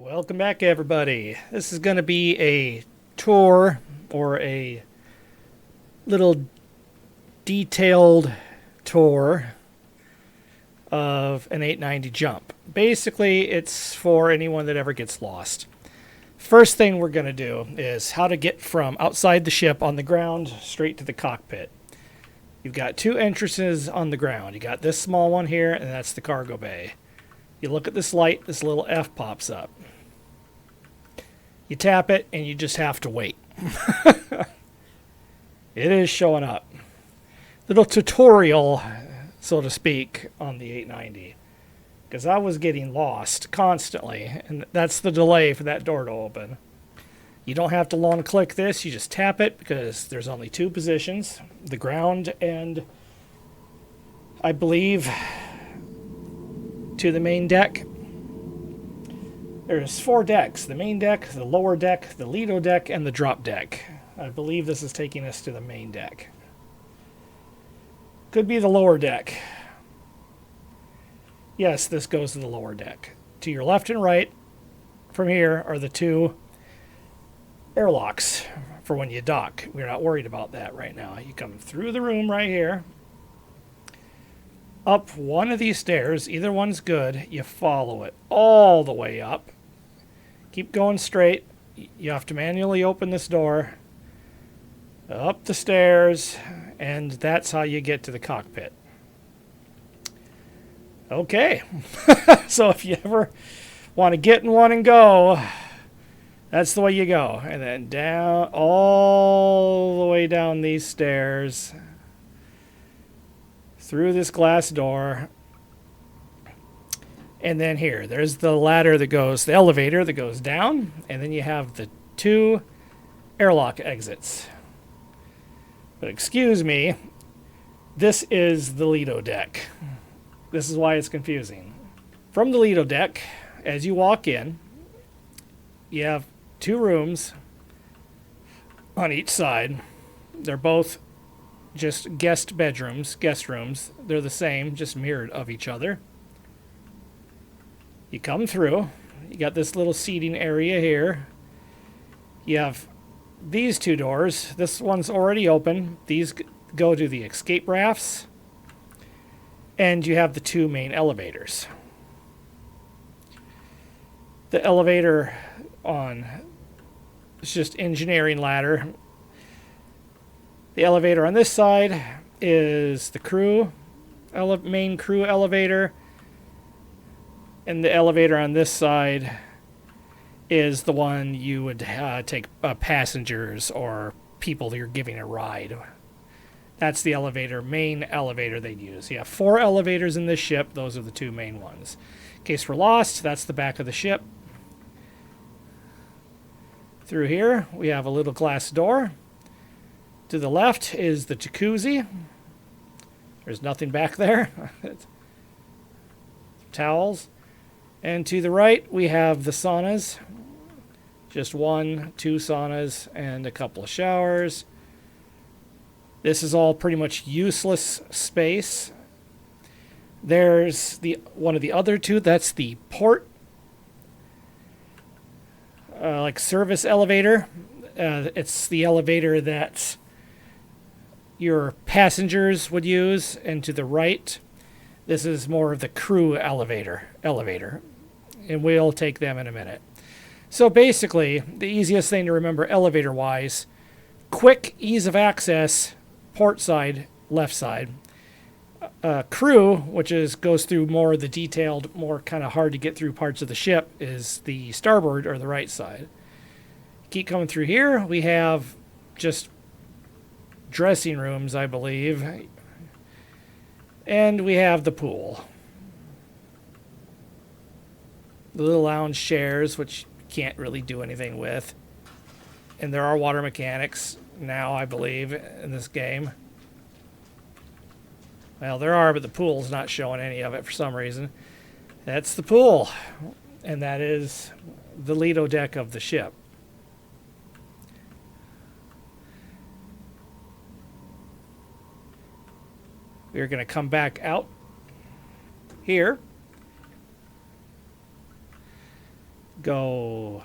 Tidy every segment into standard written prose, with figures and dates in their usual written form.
Welcome back, everybody. This is going to be a tour or a little detailed tour of an 890 jump. Basically, it's for anyone that ever gets lost. First thing we're going to do is how to get from outside the ship on the ground straight to the cockpit. You've got two entrances on the ground. You got this small one here, and that's the cargo bay. You look at this light, this little F pops up. You tap it, and you just have to wait. It is showing up. Little tutorial, so to speak, on the 890. Because I was getting lost constantly, and that's the delay for that door to open. You don't have to long click this, you just tap it, because there's only two positions. The ground and, I believe, to the main deck. There's four decks: the main deck, the lower deck, the Lido deck, and the drop deck. I believe this is taking us to the main deck. Could be the lower deck. Yes, this goes to the lower deck. To your left and right from here are the two airlocks for when you dock. We're not worried about that right now. You come through the room right here, up one of these stairs, either one's good. You follow it all the way up. Keep going straight. You have to manually open this door, up the stairs, and that's how you get to the cockpit. Okay, so if you ever want to get in one and go, that's the way you go. And then down, all the way down these stairs, through this glass door, and then here, there's the ladder that goes, the elevator that goes down, and then you have the two airlock exits. But excuse me, this is the Lido deck. This is why it's confusing. From the Lido deck, as you walk in, you have two rooms on each side. They're both just guest bedrooms, guest rooms. They're the same, just mirrored of each other. You come through, you got this little seating area here. You have these two doors. This one's already open. These go to the escape rafts. And you have the two main elevators. The elevator on, it's just engineering ladder. The elevator on this side is the crew, main crew elevator. And the elevator on this side is the one you would take passengers or people that you're giving a ride. That's the elevator, main elevator they'd use. You have four elevators in this ship. Those are the two main ones. In case we're lost, that's the back of the ship. Through here, we have a little glass door. To the left is the jacuzzi. There's nothing back there. Towels. And to the right, we have the saunas. Just one, two saunas, and a couple of showers. This is all pretty much useless space. There's one of the other two. That's the port, like service elevator. It's the elevator that your passengers would use. And to the right, this is more of the crew elevator. And we'll take them in a minute. So basically, the easiest thing to remember elevator-wise, quick ease of access, port side, left side. Crew, which goes through more of the detailed, more kind of hard to get through parts of the ship, is the starboard or the right side. Keep coming through here. We have just dressing rooms, I believe. And we have the pool. The little lounge chairs, which you can't really do anything with. And there are water mechanics now, I believe, in this game. Well, there are, but the pool's not showing any of it for some reason. That's the pool. And that is the Lido deck of the ship. We're going to come back out here. Go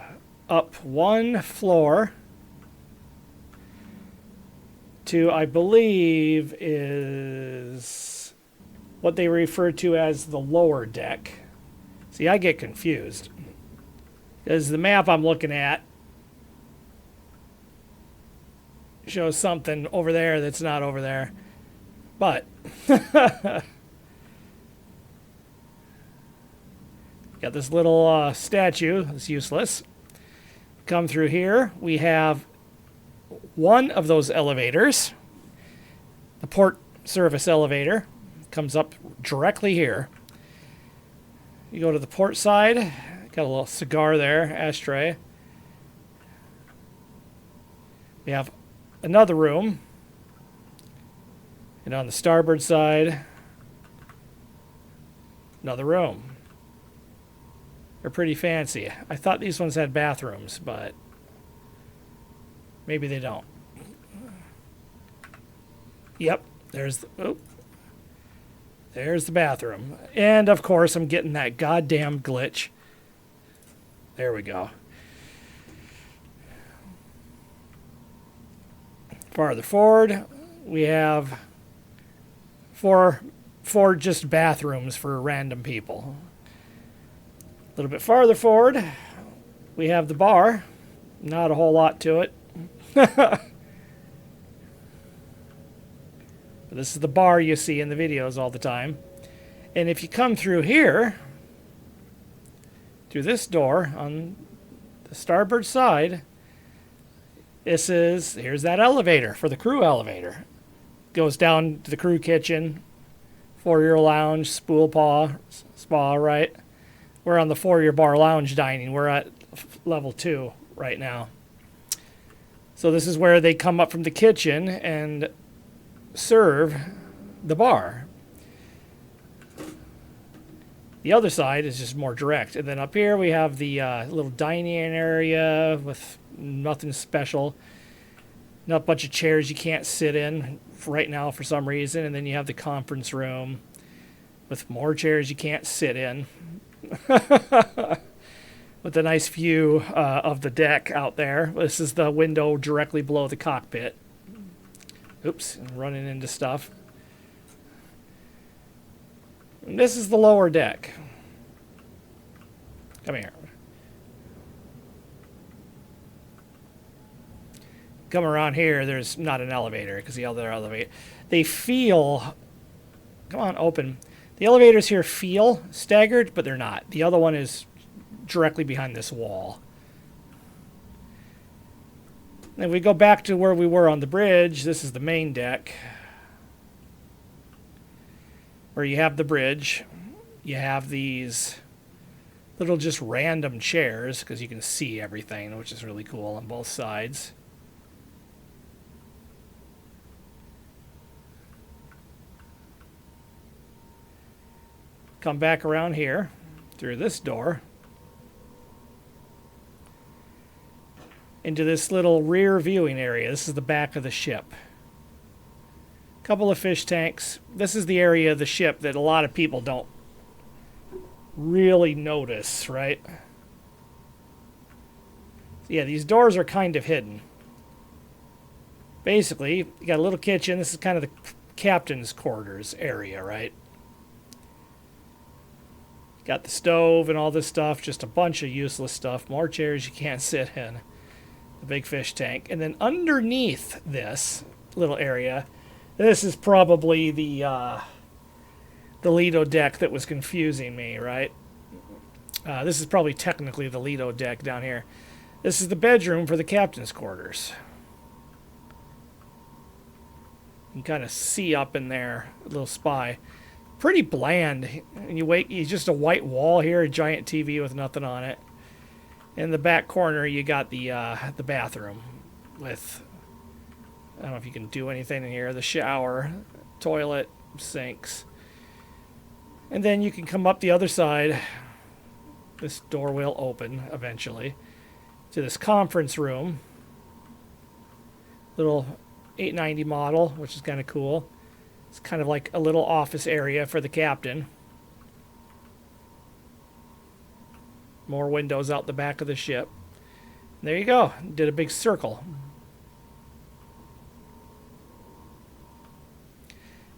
up one floor to, I believe, is what they refer to as the lower deck. See, I get confused, because the map I'm looking at shows something over there that's not over there. But got this little statue that's useless. Come through here. We have one of those elevators. The port service elevator comes up directly here. You go to the port side. Got a little cigar there, ashtray. We have another room. And on the starboard side, another room. They're pretty fancy. I thought these ones had bathrooms, but maybe they don't. Yep, there's the bathroom. And of course, I'm getting that goddamn glitch. There we go. Farther forward, we have four just bathrooms for random people. A little bit farther forward, we have the bar. Not a whole lot to it. But this is the bar you see in the videos all the time. And if you come through here, through this door on the starboard side, here's that elevator for the crew elevator. Goes down to the crew kitchen, foyer lounge, spa, right? We're on the foyer bar lounge dining. We're at level 2 right now. So this is where they come up from the kitchen and serve the bar. The other side is just more direct. And then up here we have the little dining area with nothing special. Not a bunch of chairs you can't sit in right now for some reason. And then you have the conference room with more chairs you can't sit in. With a nice view of the deck out there. This is the window directly below the cockpit. Oops, I'm running into stuff. And this is the lower deck. Come here. Come around here, there's not an elevator because the other elevator, they feel, come on, open. The elevators here feel staggered, but they're not. The other one is directly behind this wall. Then we go back to where we were on the bridge. This is the main deck, where you have the bridge. You have these little just random chairs because you can see everything, which is really cool on both sides. Come back around here through this door into this little rear viewing area. This is the back of the ship. Couple of fish tanks. This is the area of the ship that a lot of people don't really notice, right? Yeah, these doors are kind of hidden. Basically, you got a little kitchen. This is kind of the captain's quarters area, right? Got the stove and all this stuff, just a bunch of useless stuff. More chairs you can't sit in. The big fish tank. And then underneath this little area, this is probably the Lido deck that was confusing me, right? This is probably technically the Lido deck down here. This is the bedroom for the captain's quarters. You can kind of see up in there, a little spy. Pretty bland. And it's just a white wall here, a giant TV with nothing on it. In the back corner, you got the bathroom with, I don't know if you can do anything in here, the shower, toilet, sinks. And then you can come up the other side. This door will open eventually to this conference room. Little 890 model, which is kind of cool. It's kind of like a little office area for the captain. More windows out the back of the ship. There you go. Did a big circle.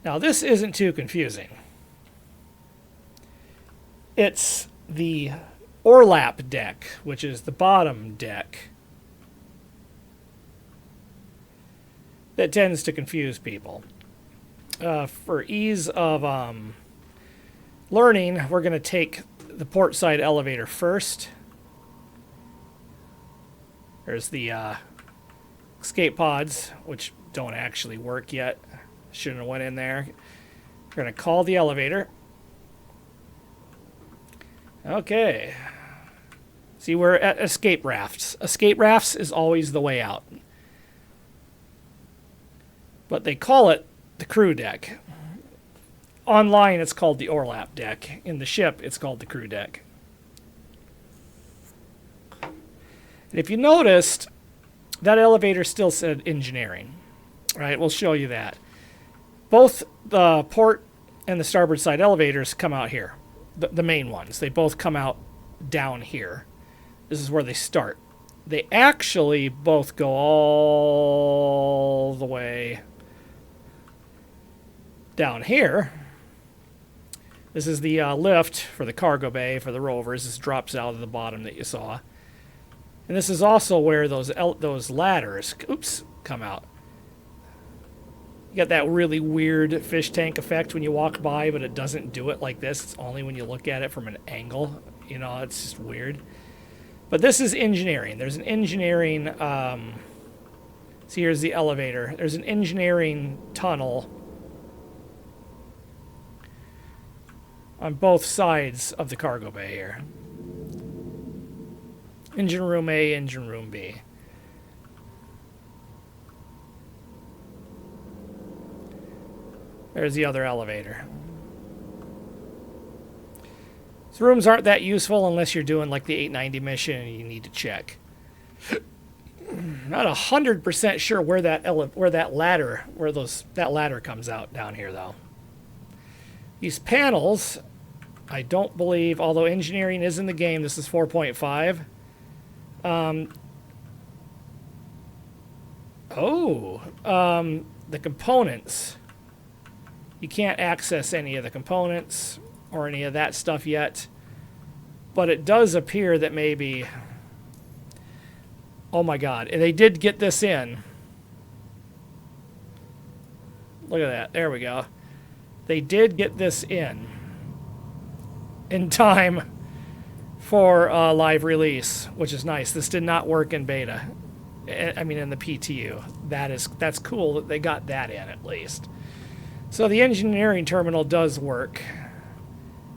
Now this isn't too confusing. It's the Orlap deck, which is the bottom deck, that tends to confuse people. For ease of learning, we're going to take the port side elevator first. There's the escape pods, which don't actually work yet. Shouldn't have went in there. We're going to call the elevator. Okay. See, we're at escape rafts. Escape rafts is always the way out. But they call it the crew deck. Online, it's called the Orlap deck. In the ship, it's called the crew deck. And if you noticed, that elevator still said engineering. Right, we'll show you that. Both the port and the starboard side elevators come out here. The main ones. They both come out down here. This is where they start. They actually both go all the way down here. This is the lift for the cargo bay for the rovers. This drops out of the bottom that you saw. And this is also where those ladders, come out. You got that really weird fish tank effect when you walk by, but it doesn't do it like this. It's only when you look at it from an angle. You know, it's just weird. But this is engineering. There's an engineering... see, here's the elevator. There's an engineering tunnel on both sides of the cargo bay here. Engine room A, engine room B. There's the other elevator. So rooms aren't that useful unless you're doing like the 890 mission and you need to check. Not 100% sure where that ladder comes out down here though. These panels, I don't believe, although engineering is in the game, this is 4.5. The components. You can't access any of the components or any of that stuff yet. But it does appear that maybe... Oh my god, they did get this in. Look at that, there we go. They did get this in time for live release, which is nice. This did not work in beta. I mean, in the PTU. That's cool that they got that in at least. So the engineering terminal does work,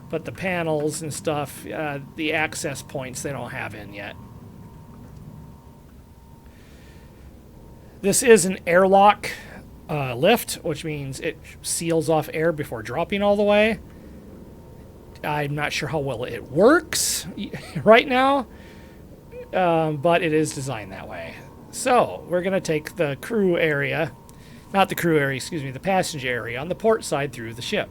but the panels and stuff, the access points, they don't have in yet. This is an airlock lift, which means it seals off air before dropping all the way. I'm not sure how well it works right now, but it is designed that way. So we're going to take the crew area, not the crew area, excuse me, the passenger area on the port side through the ship.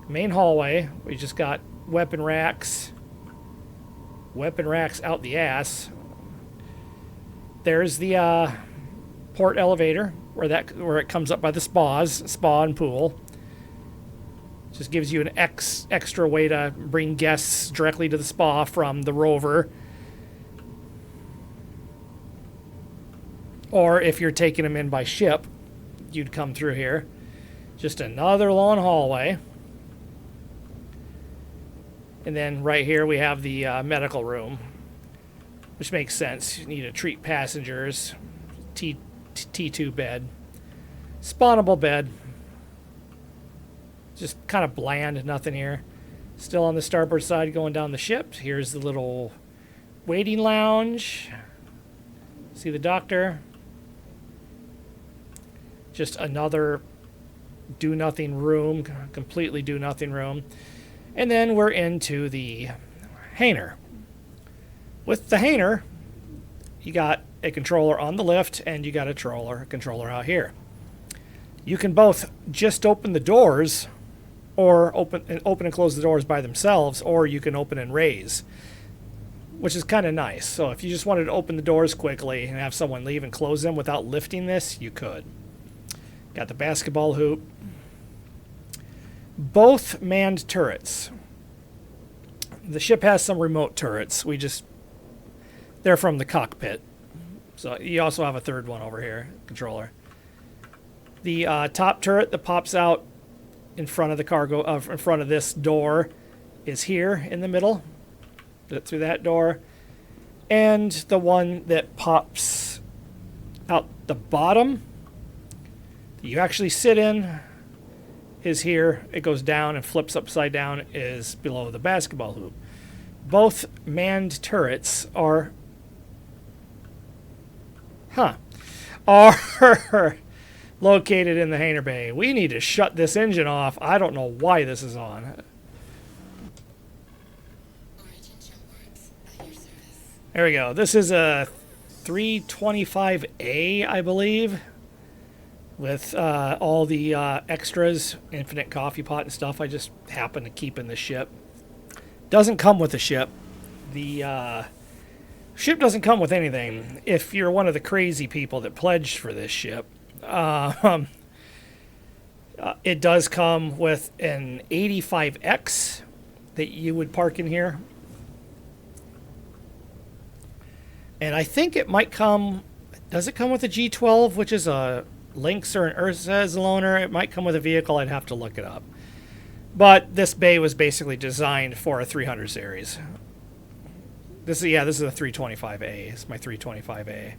Main hallway, we just got weapon racks out the ass. There's the port elevator where it comes up by the spa and pool. Just gives you an extra way to bring guests directly to the spa from the rover. Or if you're taking them in by ship, you'd come through here. Just another long hallway. And then right here we have the medical room, which makes sense. You need to treat passengers. T2 bed. Spawnable bed. Just kind of bland, nothing here. Still on the starboard side going down the ship. Here's the little waiting lounge. See the doctor. Just another do-nothing room, completely do-nothing room. And then we're into the hangar. With the hangar, you got a controller on the lift and you got a controller out here. You can both just open the doors or open and close the doors by themselves, or you can open and raise. which is kind of nice. So if you just wanted to open the doors quickly and have someone leave and close them without lifting this, you could. Got the basketball hoop. Both manned turrets. The ship has some remote turrets. They're from the cockpit. So you also have a third one over here, controller. The top turret that pops out in front of the cargo, in front of this door, is here in the middle, through that door. And the one that pops out the bottom, that you actually sit in, is here. It goes down and flips upside down, is below the basketball hoop. Both manned turrets are located in the hangar bay. We need to shut this engine off. I don't know why this is on. There we go. This is a 325A, I believe, with all the extras, infinite coffee pot and stuff I just happen to keep in the ship. Doesn't come with the ship. The ship doesn't come with anything. If you're one of the crazy people that pledged for this ship, it does come with an 85X that you would park in here. And I think it might come... Does it come with a G12, which is a Lynx or an Ursa's loaner? It might come with a vehicle. I'd have to look it up. But this bay was basically designed for a 300 series. This is a 325A. It's my 325A.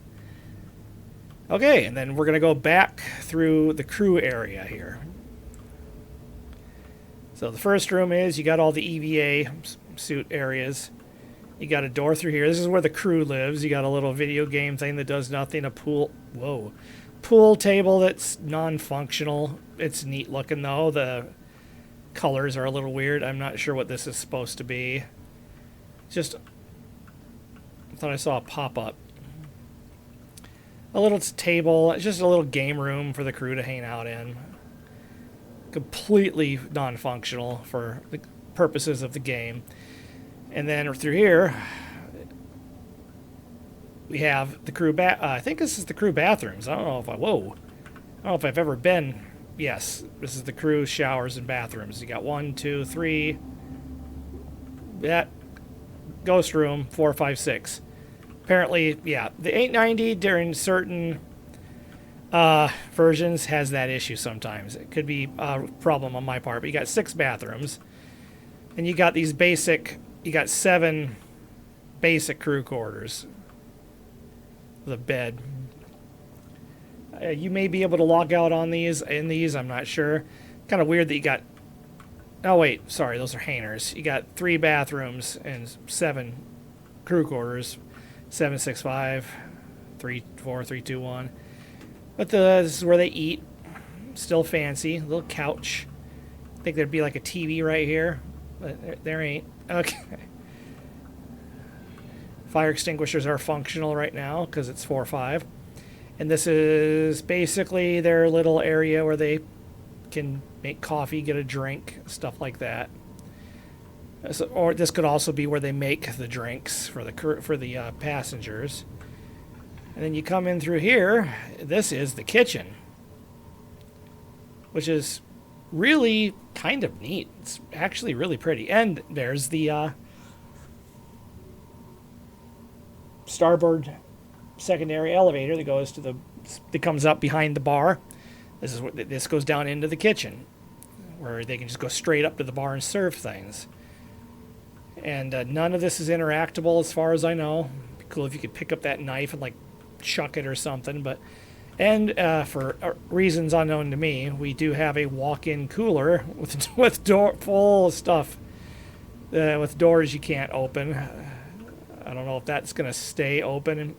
Okay, and then we're going to go back through the crew area here. So the first room is, you got all the EVA suit areas. You got a door through here. This is where the crew lives. You got a little video game thing that does nothing. A pool table that's non-functional. It's neat looking though. The colors are a little weird. I'm not sure what this is supposed to be. Just, I thought I saw a pop-up. A little table. It's just a little game room for the crew to hang out in. Completely non-functional for the purposes of the game. And then through here, we have the crew I think this is the crew bathrooms. I don't know if I've ever been. Yes, this is the crew showers and bathrooms. You got 1, 2, 3. That ghost room 4, 5, 6. Apparently, yeah, the 890 during certain versions has that issue sometimes. It could be a problem on my part, but you got 6 bathrooms. And you got these basic... You got 7 basic crew quarters with a bed. You may be able to log out on these. In these, I'm not sure. Kind of weird that you got... Oh, wait. Sorry, those are hangars. You got 3 bathrooms and 7 crew quarters. 7, 6, 5, 3, 4, 3, 2, 1. But this is where they eat. Still fancy. Little couch. I think there'd be like a TV right here. But there ain't. Okay. Fire extinguishers are functional right now because it's 4.5. And this is basically their little area where they can make coffee, get a drink, stuff like that. So, or this could also be where they make the drinks for the passengers. And then you come in through here. This is the kitchen, which is really kind of neat. It's actually really pretty. And there's the starboard secondary elevator that goes to that comes up behind the bar. This goes down into the kitchen, where they can just go straight up to the bar and serve things. And none of this is interactable as far as I know. It'd be cool if you could pick up that knife and like chuck it or something, but. And for reasons unknown to me, we do have a walk-in cooler with door full of stuff with doors you can't open. I don't know if that's going to stay open.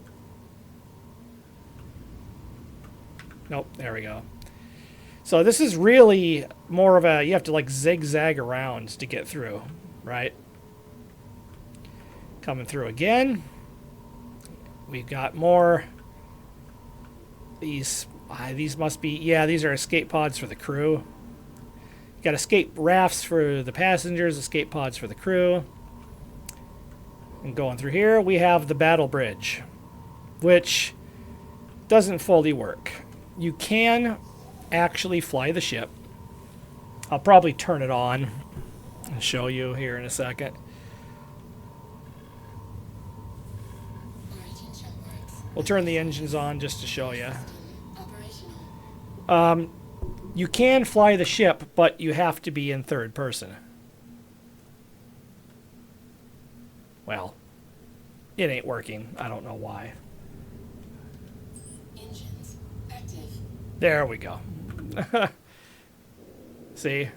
Nope, there we go. So this is really more of a, you have to like zigzag around to get through, right? Coming through again. We've got more... These must be, yeah, these are escape pods for the crew. You got escape rafts for the passengers, escape pods for the crew. And going through here, we have the battle bridge, which doesn't fully work. You can actually fly the ship. I'll probably turn it on and show you here in a second. We'll turn the engines on just to show you. You can fly the ship, but you have to be in third person. Well, it ain't working. I don't know why. Engines active. There we go. See?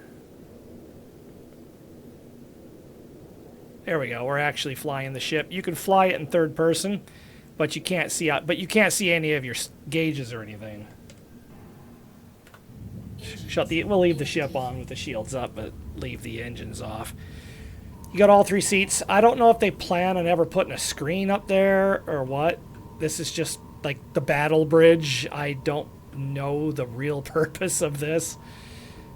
There we go. We're actually flying the ship. You can fly it in third person, but you can't see out. But you can't see any of your gauges or anything. We'll leave the ship on with the shields up, but leave the engines off. You got all 3 seats. I don't know if they plan on ever putting a screen up there or what. This is just like the battle bridge. I don't know the real purpose of this,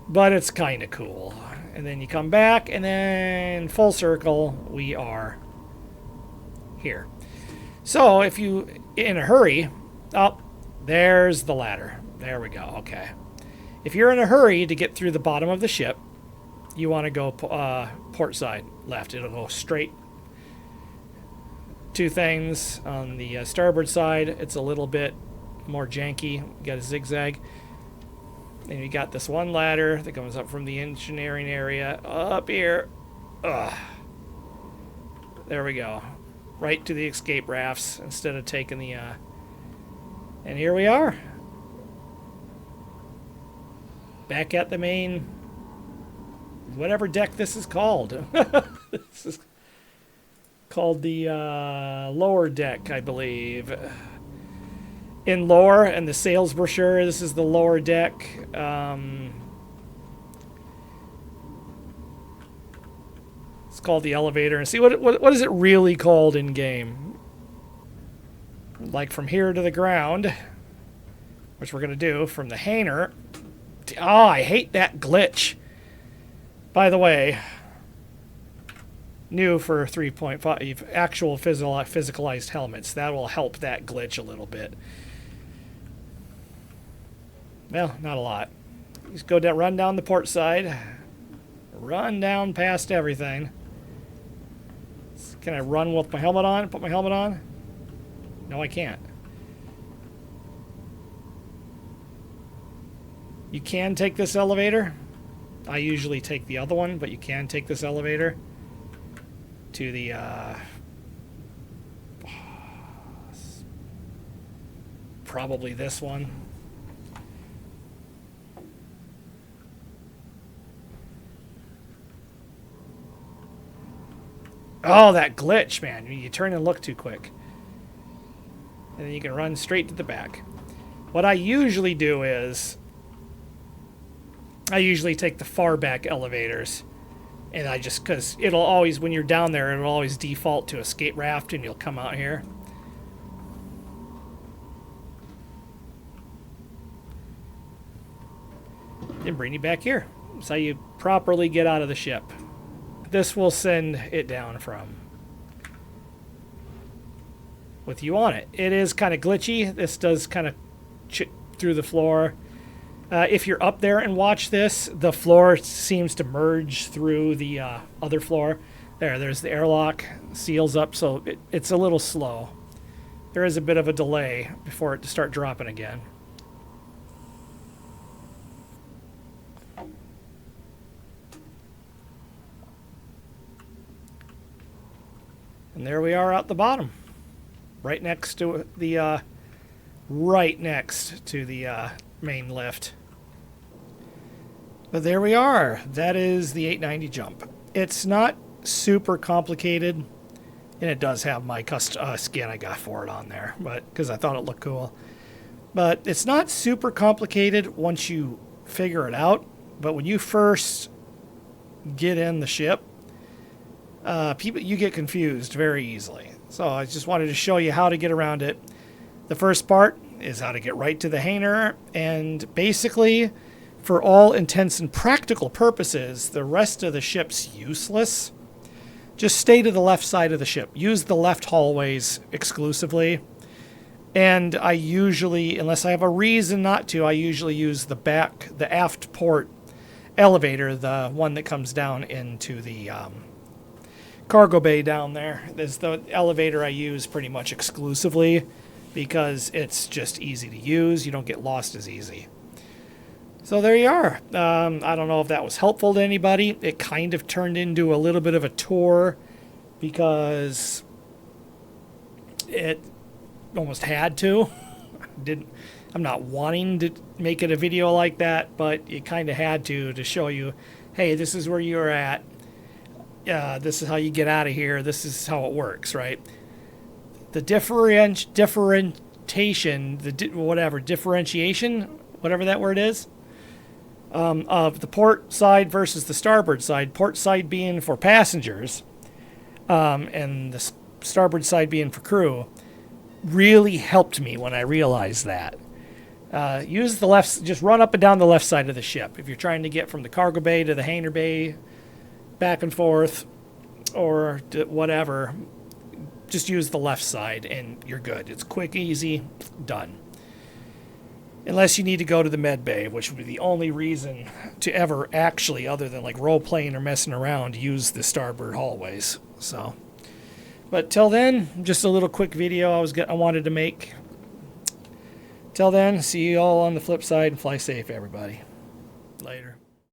but it's kind of cool. And then you come back, and then full circle, we are here. So if you in a hurry, oh, there's the ladder. There we go. Okay. If you're in a hurry to get through the bottom of the ship, you want to go port side left. It'll go straight. 2 things on the starboard side. It's a little bit more janky. You got a zigzag. And you got this one ladder that comes up from the engineering area up here. Ugh. There we go. Right to the escape rafts instead of taking the... And here we are. Back at the main... whatever deck this is called. This is called the lower deck, I believe. In lore and the sales brochure, this is the lower deck. It's called the elevator. And see, what is it really called in game? Like from here to the ground, which we're going to do from the hangar. Oh, I hate that glitch. By the way, new for 3.5, actual physicalized helmets. That will help that glitch a little bit. Well, not a lot. Just go down, run down the port side. Run down past everything. Can I run with my helmet on? Put my helmet on? No, I can't. You can take this elevator. I usually take the other one, but you can take this elevator to the probably this one. Oh, that glitch, man. You turn and look too quick. And then you can run straight to the back. What I usually do is I usually take the far back elevators, and I just, because it'll always, when you're down there, it'll always default to escape raft, and you'll come out here. Then bring you back here. That's how you properly get out of the ship. This will send it down from with you on it. It is kind of glitchy. This does kind of chip through the floor. If you're up there and watch this, the floor seems to merge through the other floor. There's the airlock, seals up, so it's a little slow. There is a bit of a delay before it to start dropping again. And there we are out the bottom, right next to the main lift. But there we are. That is the 890 jump. It's not super complicated, and it does have my custom skin I got for it on there, but because I thought it looked cool. But it's not super complicated once you figure it out. But when you first get in the ship, you get confused very easily. So I just wanted to show you how to get around it. The first part is how to get right to the hangar, and basically, for all intents and practical purposes, the rest of the ship's useless. just stay to the left side of the ship. Use the left hallways exclusively. And I usually, unless I have a reason not to, I usually use the aft port elevator, the one that comes down into the cargo bay down there. Is the elevator I use pretty much exclusively because it's just easy to use. You don't get lost as easy. So there you are. I don't know if that was helpful to anybody. It kind of turned into a little bit of a tour because it almost had to. I'm not wanting to make it a video like that, but it kind of had to show you, hey, this is where you're at. This is how you get out of here. This is how it works, right? The differentiation, whatever that word is, of the port side versus the starboard side. Port side being for passengers, and the starboard side being for crew, really helped me when I realized that. Use the left, just run up and down the left side of the ship. If you're trying to get from the cargo bay to the hangar bay, back and forth, or whatever, just use the left side and you're good. It's quick, easy, done. Unless you need to go to the med bay, which would be the only reason to ever actually, other than like role playing or messing around, use the starboard hallways. So, but till then, just a little quick video I wanted to make. Till then, see you all on the flip side and fly safe, everybody. Later.